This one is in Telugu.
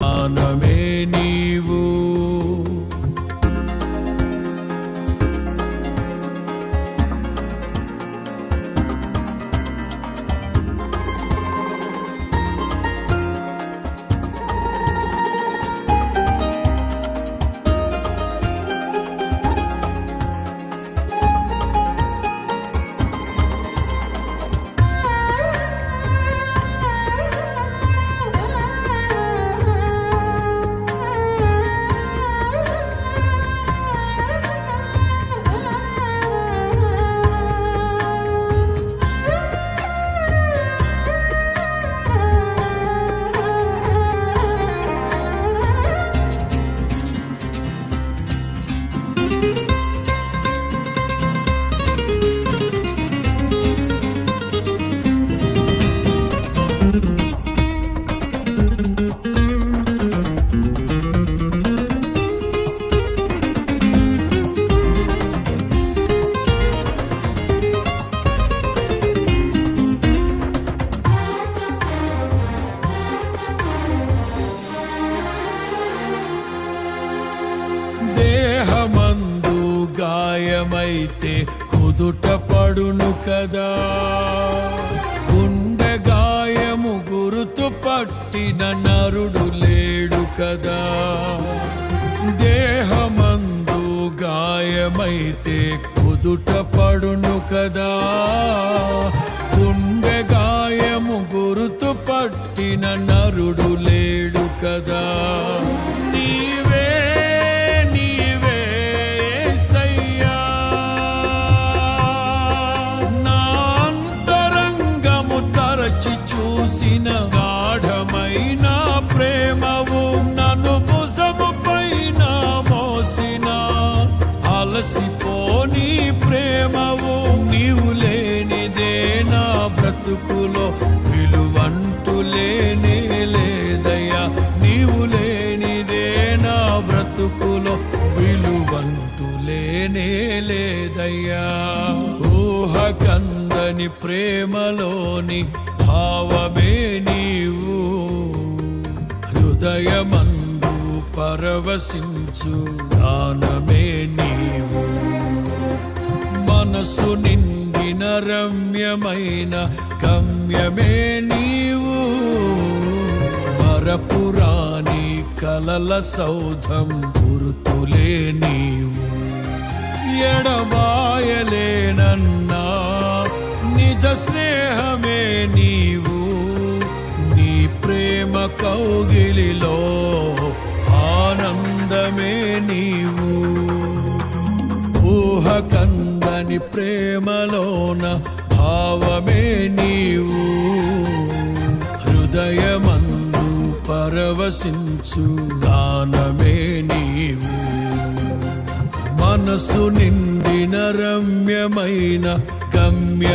గానమే నీవు. దేహమందు గాయమైతే కుదుట పడును కదా, గుండె గాయము గురుతు పట్టిన నరుడు లేడు కదా. దేహమందు గాయమైతే కుదుట పడును కదా, గుండె గాయము గురుతు పట్టిన నరుడు లేడు కదా. చూసిన గాఢమైన ప్రేమవు, నన్ను భుజము పైన మోసిన అలసిపోని ప్రేమవు. నీవు లేనిదే నా బ్రతుకులో విలువంటూ లేనే లేదయ్యా. నీవు లేనిదే నా బ్రతుకులో విలువంటూ లేనే లేదయ్యా. ఊహ కందని ప్రేమలోని భావమే నీవు, హృదయమందు పరవశించు గానమే నీవు. మనసు నిండిన రమ్యమైన గమ్యమే నీవు, మరపురాని కలల సౌధం గుర్తులే నీవు. ఎడబాయలేనన్నా నిజ స్నేహమే నీవు, నీ ప్రేమ కౌగిలిలో ఆనందమే నీవు. ఊహ కందని ప్రేమలోన భావమే నీవు, హృదయమందు పరవశించు గానమే నీవు. మనసు నిండిన రమ్యమైన గమ్యమే